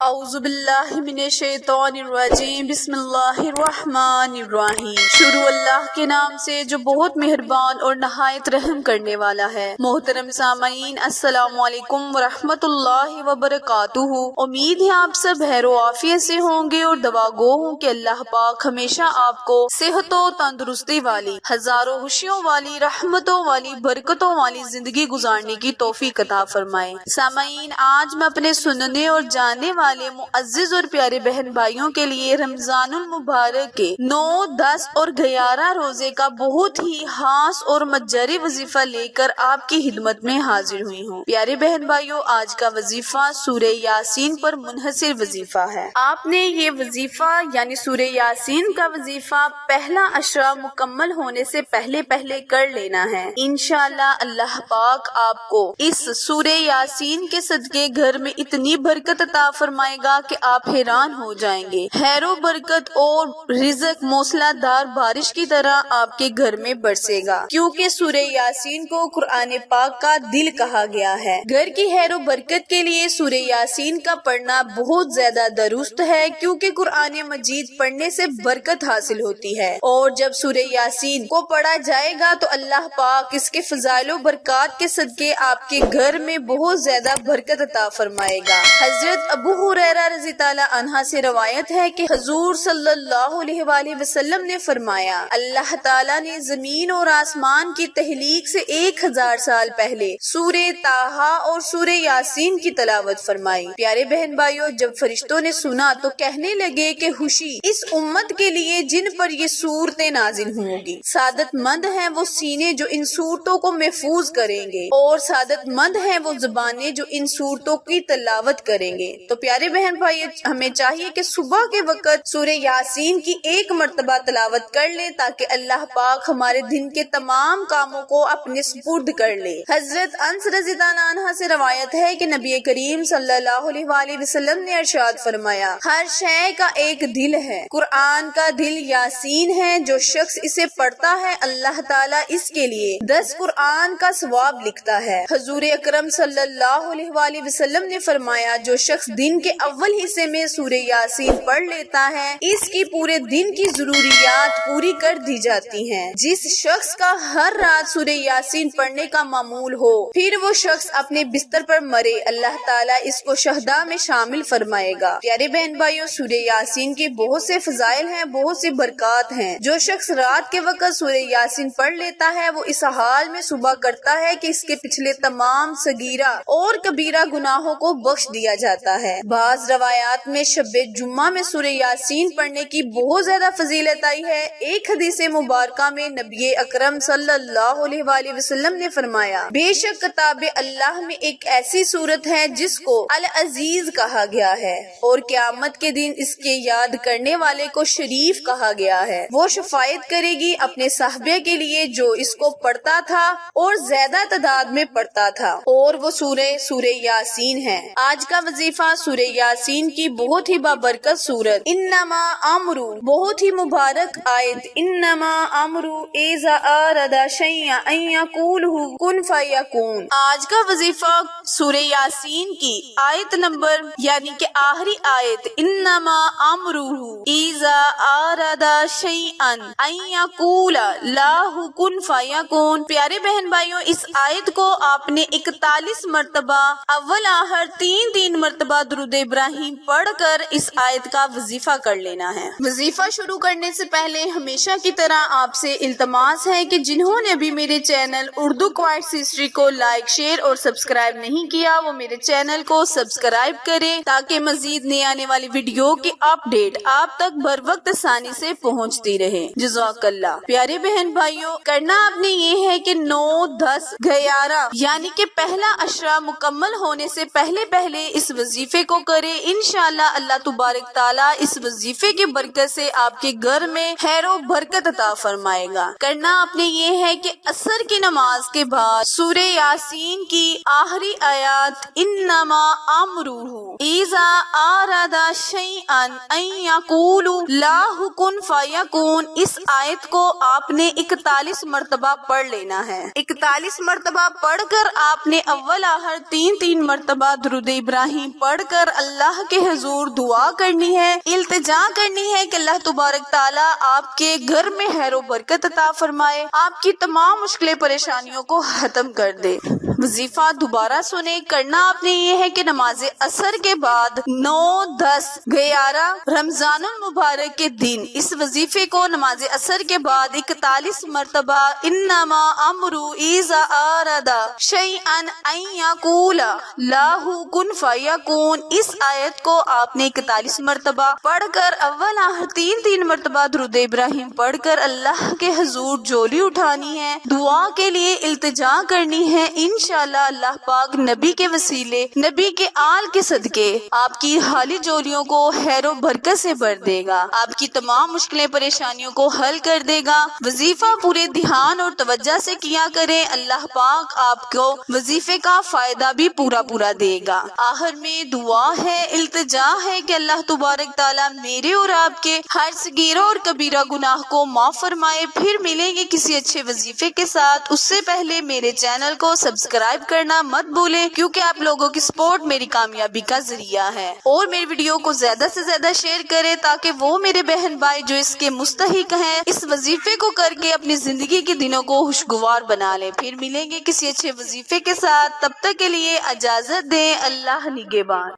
اعوذ باللہ من الشیطان الرجیم بسم اللہ الرحمن الرحیم۔ شروع اللہ کے نام سے جو بہت مہربان اور نہایت رحم کرنے والا ہے۔ محترم سامعین، السلام علیکم ورحمۃ اللہ وبرکاتہ۔ امید ہے آپ سب خیر و عافیت سے ہوں گے اور دعا گو ہوں کہ اللہ پاک ہمیشہ آپ کو صحت و تندرستی والی، ہزاروں خوشیوں والی، رحمتوں والی، برکتوں والی زندگی گزارنے کی توفیق عطا فرمائے۔ سامعین، آج میں اپنے سننے اور جاننے والے معزز اور پیارے بہن بھائیوں کے لیے رمضان المبارک کے 9، 10 اور 11 روزے کا بہت ہی خاص اور مجری وظیفہ لے کر آپ کی خدمت میں حاضر ہوئی ہوں۔ پیارے بہن بھائیوں، آج کا وظیفہ سورہ یاسین پر منحصر وظیفہ ہے۔ آپ نے یہ وظیفہ یعنی سورہ یاسین کا وظیفہ پہلا عشرہ مکمل ہونے سے پہلے کر لینا ہے۔ انشاءاللہ اللہ پاک آپ کو اس سورہ یاسین کے صدقے گھر میں اتنی برکت عطا فرمائے گا کہ آپ حیران ہو جائیں گے۔ خیر و برکت اور رزق موسلا دھار بارش کی طرح آپ کے گھر میں برسے گا، کیونکہ سورہ یاسین کو قرآن پاک کا دل کہا گیا ہے۔ گھر کی خیر و برکت کے لیے سورہ یاسین کا پڑھنا بہت زیادہ درست ہے، کیونکہ قرآن مجید پڑھنے سے برکت حاصل ہوتی ہے، اور جب سورہ یاسین کو پڑھا جائے گا تو اللہ پاک اس کے فضائل و برکات کے صدقے آپ کے گھر میں بہت زیادہ برکت عطا فرمائے گا۔ حضرت ابو ہریرہ رضی اللہ عنہ سے روایت ہے کہ حضور صلی اللہ علیہ وآلہ وسلم نے فرمایا، اللہ تعالیٰ نے زمین اور آسمان کی تخلیق سے 1000 سال پہلے سورہ طٰہٰ اور سورہ یاسین کی تلاوت فرمائی۔ پیارے بہن بھائیوں، جب فرشتوں نے سنا تو کہنے لگے کہ خوشی اس امت کے لیے جن پر یہ سورتیں نازل ہوں گی۔ سعادت مند ہیں وہ سینے جو ان سورتوں کو محفوظ کریں گے، اور سعادت مند ہیں وہ زبانیں جو ان سورتوں کی تلاوت کریں گے۔ تو پیارے بہن بھائی، ہمیں چاہیے کہ صبح کے وقت سورہ یاسین کی 1 مرتبہ تلاوت کر لیں، تاکہ اللہ پاک ہمارے دن کے تمام کاموں کو اپنے سپرد کر لے۔ حضرت انس رضی اللہ عنہ سے روایت ہے کہ نبی کریم صلی اللہ علیہ وآلہ وسلم نے ارشاد فرمایا، ہر شے کا ایک دل ہے، قرآن کا دل یاسین ہے، جو شخص اسے پڑھتا ہے اللہ تعالیٰ اس کے لیے 10 قرآن کا ثواب لکھتا ہے۔ حضور اکرم صلی اللہ علیہ وآلہ وسلم نے فرمایا، جو شخص دن کے اول حصے میں سورہ یاسین پڑھ لیتا ہے، اس کی پورے دن کی ضروریات پوری کر دی جاتی ہیں۔ جس شخص کا ہر رات سورہ یاسین پڑھنے کا معمول ہو، پھر وہ شخص اپنے بستر پر مرے، اللہ تعالیٰ اس کو شہداء میں شامل فرمائے گا۔ پیارے بہن بھائیوں، سورہ یاسین کے بہت سے فضائل ہیں، بہت سی برکات ہیں۔ جو شخص رات کے وقت سورہ یاسین پڑھ لیتا ہے، وہ اس حال میں صبح کرتا ہے کہ اس کے پچھلے تمام صغیرہ اور کبیرہ گناہوں کو بخش دیا جاتا ہے۔ بعض روایات میں شب جمعہ میں سورہ یاسین پڑھنے کی بہت زیادہ فضیلت آئی ہے۔ ایک حدیث مبارکہ میں نبی اکرم صلی اللہ علیہ وآلہ وسلم نے فرمایا، بے شک کتاب اللہ میں ایک ایسی سورت ہے جس کو العزیز کہا گیا ہے، اور قیامت کے دن اس کے یاد کرنے والے کو شریف کہا گیا ہے۔ وہ شفاعت کرے گی اپنے صحابہ کے لیے جو اس کو پڑھتا تھا اور زیادہ تعداد میں پڑھتا تھا، اور وہ سورہ یاسین ہے۔ آج کا وظیفہ سورہ یاسین کی بہت ہی بابرکت سورت انما امرو، بہت ہی مبارک آیت انما امرو اذا اراد شیئا ان یقول کن فیکون۔ آج کا وظیفہ سورہ یاسین کی آیت نمبر یعنی کہ آخری آیت انما امرو اذا اراد شیئا ان یقول له کن فیکون۔ پیارے بہن بھائیوں، اس آیت کو آپ نے 41 مرتبہ اول آخر 3 مرتبہ درود ابراہیم پڑھ کر اس آیت کا وظیفہ کر لینا ہے۔ وظیفہ شروع کرنے سے پہلے ہمیشہ کی طرح آپ سے التماس ہے کہ جنہوں نے ابھی میرے چینل اردو کوائٹس ہسٹری کو لائک، شیئر اور سبسکرائب نہیں کیا، وہ میرے چینل کو سبسکرائب کریں، تاکہ مزید نئے آنے والی ویڈیو کی اپڈیٹ آپ تک بر وقت آسانی سے پہنچتی رہے۔ جزاک اللہ۔ پیارے بہن بھائیوں، کرنا آپ نے یہ ہے کہ 9، 10، 11 یعنی کہ پہلا عشرہ مکمل ہونے سے پہلے اس وظیفے کو کرے۔ انشاءاللہ اللہ تبارک تعالیٰ اس وظیفے کی برکت سے آپ کے گھر میں خیر و برکت عطا فرمائے گا۔ کرنا آپ نے یہ ہے کہ عصر کی نماز کے بعد سورہ یاسین کی آخری آیات انما امرہ اذا اراد شیئا ان یقول له کن فیکون، اس آیت کو آپ نے 41 مرتبہ پڑھ لینا ہے۔ 41 مرتبہ پڑھ کر آپ نے اول آخر 3 مرتبہ درود ابراہیم پڑھ کر اللہ کے حضور دعا کرنی ہے، التجا کرنی ہے کہ اللہ تبارک تعالیٰ آپ کے گھر میں خیر و برکت عطا فرمائے، آپ کی تمام مشکلیں پریشانیوں کو ختم کر دے۔ وظیفہ دوبارہ سنیں، کرنا آپ نے یہ ہے کہ نماز عصر کے بعد 9، 10، 11 رمضان المبارک کے دن اس وظیفے کو نماز عصر کے بعد 41 مرتبہ انما امرو اذا اراد شیئا ان یقول لاہ کن فیکون، اس آیت کو آپ نے 41 مرتبہ پڑھ کر اول آخر 3 مرتبہ درود ابراہیم پڑھ کر اللہ کے حضور جولی اٹھانی ہے، دعا کے لیے التجا کرنی ہے۔ انشاءاللہ اللہ پاک نبی کے وسیلے، نبی کے آل کے صدقے آپ کی خالی جولیوں کو خیر و برکت سے بھر دے گا، آپ کی تمام مشکلیں پریشانیوں کو حل کر دے گا۔ وظیفہ پورے دھیان اور توجہ سے کیا کریں، اللہ پاک آپ کو وظیفے کا فائدہ بھی پورا دے گا۔ آخر میں دعا ہے، التجا ہے کہ اللہ تبارک تعالیٰ میرے اور آپ کے ہر صغیرہ اور کبیرہ گناہ کو معاف فرمائے۔ پھر ملیں گے کسی اچھے وظیفے کے ساتھ، اس سے پہلے میرے چینل کو سبسکرائب کرنا مت بھولیں، کیونکہ آپ لوگوں کی سپورٹ میری کامیابی کا ذریعہ ہے، اور میری ویڈیو کو زیادہ سے زیادہ شیئر کریں تاکہ وہ میرے بہن بھائی جو اس کے مستحق ہیں اس وظیفے کو کر کے اپنی زندگی کے دنوں کو خوشگوار بنا لیں۔ پھر ملیں گے کسی اچھے وظیفے کے ساتھ، تب تک کے لیے اجازت دیں، اللہ نگہبان۔